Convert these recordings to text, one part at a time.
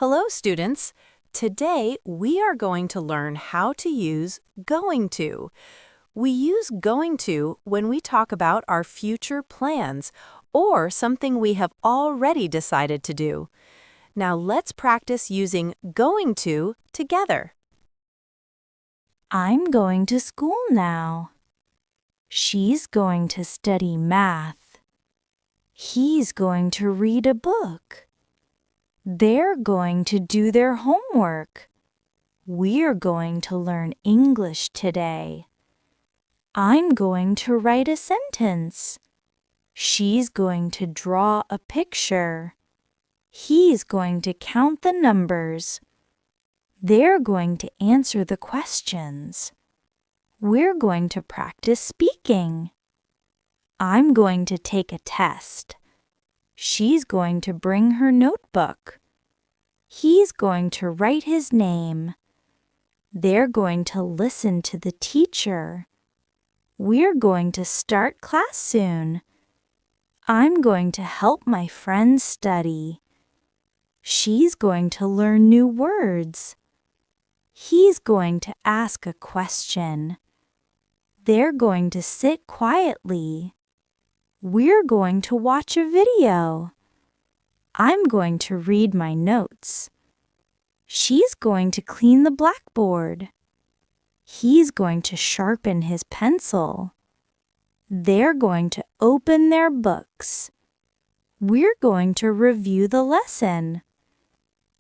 Hello, students. Today, we are going to learn how to use going to. We use going to when we talk about our future plans or something we have already decided to do. Now, let's practice using going to together. I'm going to school now. She's going to study math. He's going to read a book. They're going to do their homework. We're going to learn English today. I'm going to write a sentence. She's going to draw a picture. He's going to count the numbers. They're going to answer the questions. We're going to practice speaking. I'm going to take a test. She's going to bring her notebook. He's going to write his name. They're going to listen to the teacher. We're going to start class soon. I'm going to help my friend study. She's going to learn new words. He's going to ask a question. They're going to sit quietly. We're going to watch a video. I'm going to read my notes. She's going to clean the blackboard. He's going to sharpen his pencil. They're going to open their books. We're going to review the lesson.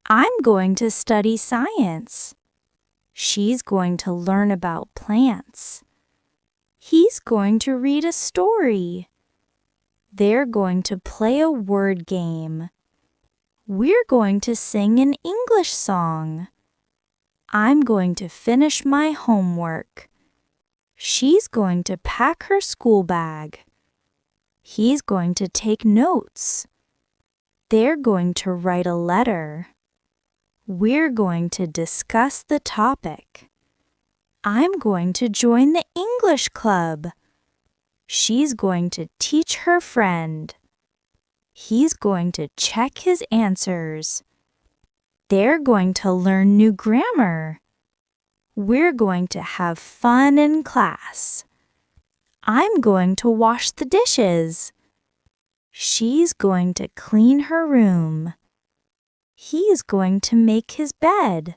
I'm going to study science. She's going to learn about plants. He's going to read a story. They're going to play a word game. We're going to sing an English song. I'm going to finish my homework. She's going to pack her school bag. He's going to take notes. They're going to write a letter. We're going to discuss the topic. I'm going to join the English club. She's going to teach her friend. He's going to check his answers. They're going to learn new grammar. We're going to have fun in class. I'm going to wash the dishes. She's going to clean her room. He's going to make his bed.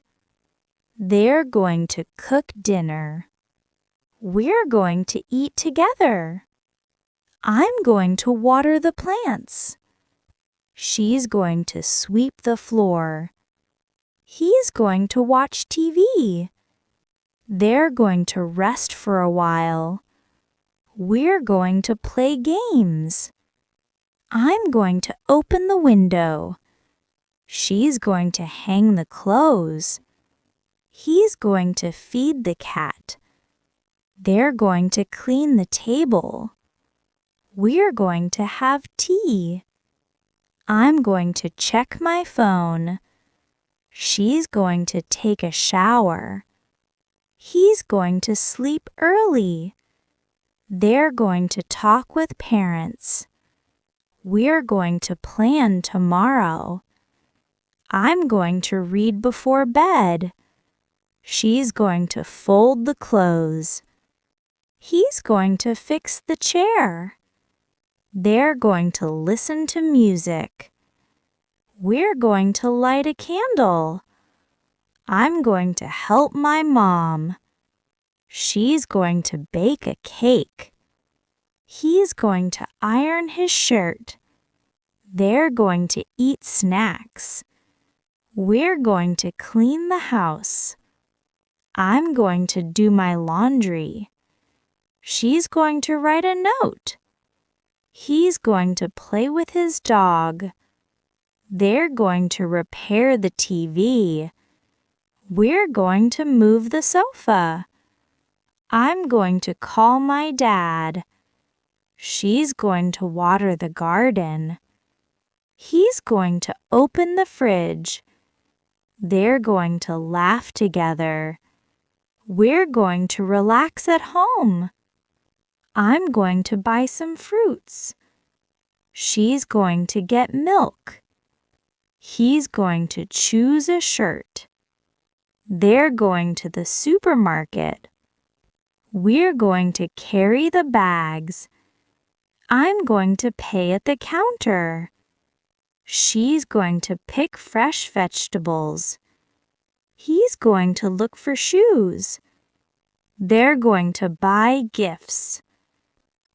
They're going to cook dinner. We're going to eat together. I'm going to water the plants. She's going to sweep the floor. He's going to watch TV. They're going to rest for a while. We're going to play games. I'm going to open the window. She's going to hang the clothes. He's going to feed the cat. They're going to clean the table. We're going to have tea. I'm going to check my phone. She's going to take a shower. He's going to sleep early. They're going to talk with parents. We're going to plan tomorrow. I'm going to read before bed. She's going to fold the clothes. He's going to fix the chair. They're going to listen to music. We're going to light a candle. I'm going to help my mom. She's going to bake a cake. He's going to iron his shirt. They're going to eat snacks. We're going to clean the house. I'm going to do my laundry. She's going to write a note. He's going to play with his dog. They're going to repair the TV. We're going to move the sofa. I'm going to call my dad. She's going to water the garden. He's going to open the fridge. They're going to laugh together. We're going to relax at home. I'm going to buy some fruits. She's going to get milk. He's going to choose a shirt. They're going to the supermarket. We're going to carry the bags. I'm going to pay at the counter. She's going to pick fresh vegetables. He's going to look for shoes. They're going to buy gifts.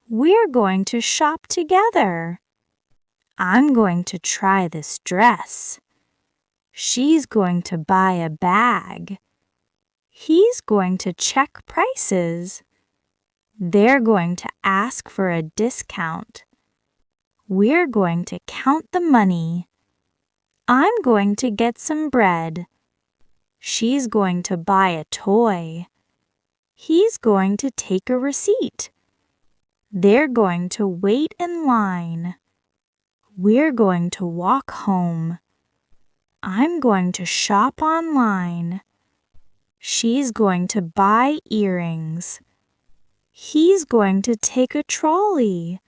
We're going to shop together. I'm going to try this dress. She's going to buy a bag. He's going to check prices. They're going to ask for a discount. We're going to count the money. I'm going to get some bread. She's going to buy a toy. He's going to take a receipt. They're going to wait in line. We're going to walk home. I'm going to shop online. She's going to buy earrings. He's going to take a trolley.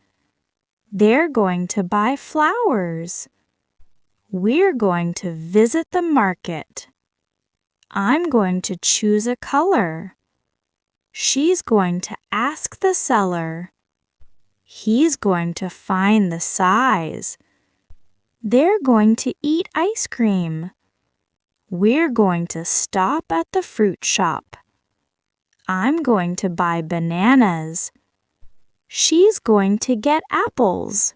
They're going to buy flowers. We're going to visit the market. I'm going to choose a color. She's going to ask the seller. He's going to find the size. They're going to eat ice cream. We're going to stop at the fruit shop. I'm going to buy bananas. She's going to get apples.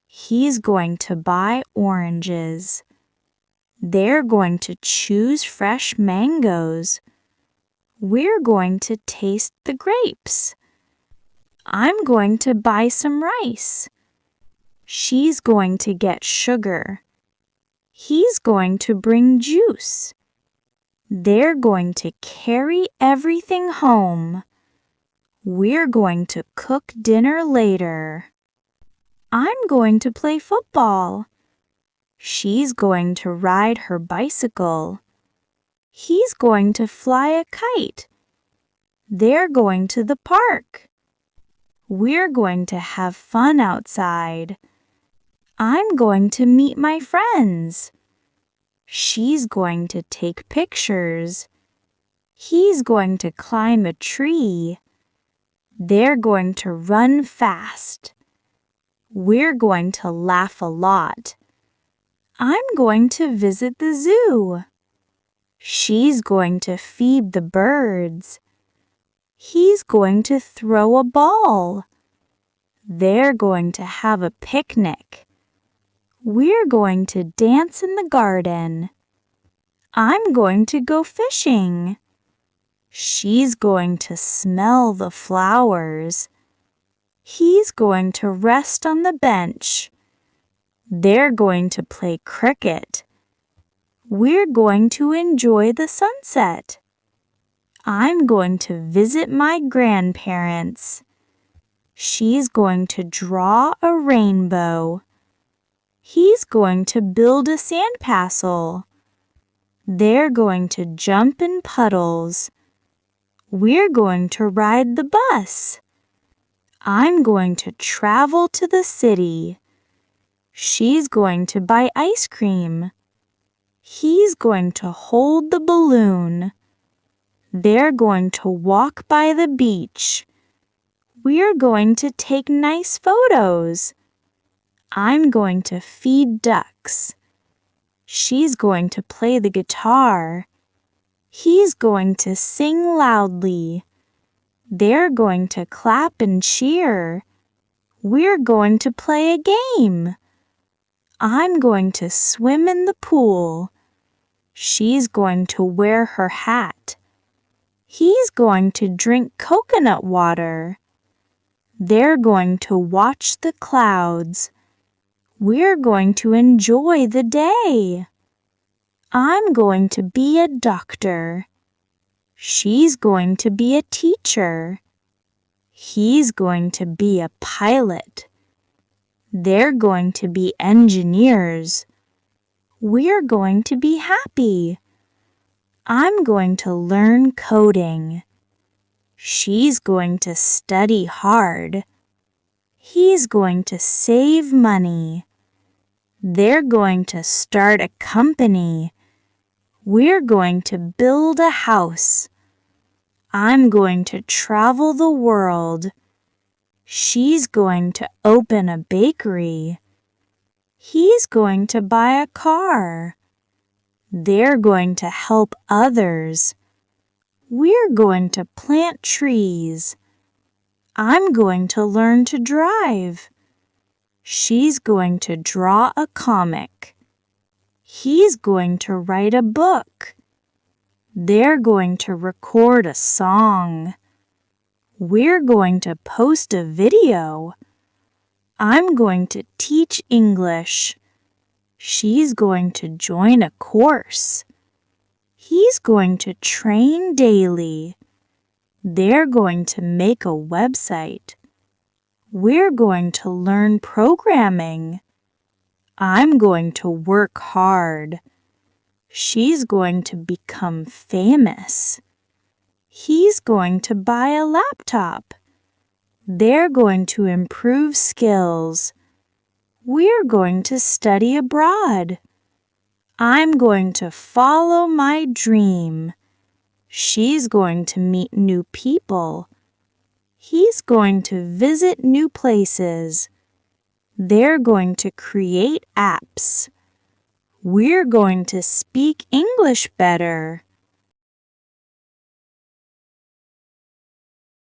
He's going to buy oranges. They're going to choose fresh mangoes. We're going to taste the grapes. I'm going to buy some rice. She's going to get sugar. He's going to bring juice. They're going to carry everything home. We're going to cook dinner later. I'm going to play football. She's going to ride her bicycle. He's going to fly a kite. They're going to the park. We're going to have fun outside. I'm going to meet my friends. She's going to take pictures. He's going to climb a tree. They're going to run fast. We're going to laugh a lot. I'm going to visit the zoo. She's going to feed the birds. He's going to throw a ball. They're going to have a picnic. We're going to dance in the garden. I'm going to go fishing. She's going to smell the flowers. He's going to rest on the bench. They're going to play cricket. We're going to enjoy the sunset. I'm going to visit my grandparents. She's going to draw a rainbow. He's going to build a sandcastle. They're going to jump in puddles. We're going to ride the bus. I'm going to travel to the city. She's going to buy ice cream. He's going to hold the balloon. They're going to walk by the beach. We're going to take nice photos. I'm going to feed ducks. She's going to play the guitar. He's going to sing loudly. They're going to clap and cheer. We're going to play a game. I'm going to swim in the pool. She's going to wear her hat. He's going to drink coconut water. They're going to watch the clouds. We're going to enjoy the day. I'm going to be a doctor. She's going to be a teacher. He's going to be a pilot. They're going to be engineers. We're going to be happy. I'm going to learn coding. She's going to study hard. He's going to save money. They're going to start a company. We're going to build a house. I'm going to travel the world. She's going to open a bakery. He's going to buy a car. They're going to help others. We're going to plant trees. I'm going to learn to drive. She's going to draw a comic. He's going to write a book. They're going to record a song. We're going to post a video. I'm going to teach English. She's going to join a course. He's going to train daily. They're going to make a website. We're going to learn programming. I'm going to work hard. She's going to become famous. He's going to buy a laptop. They're going to improve skills. We're going to study abroad. I'm going to follow my dream. She's going to meet new people. He's going to visit new places. They're going to create apps. We're going to speak English better.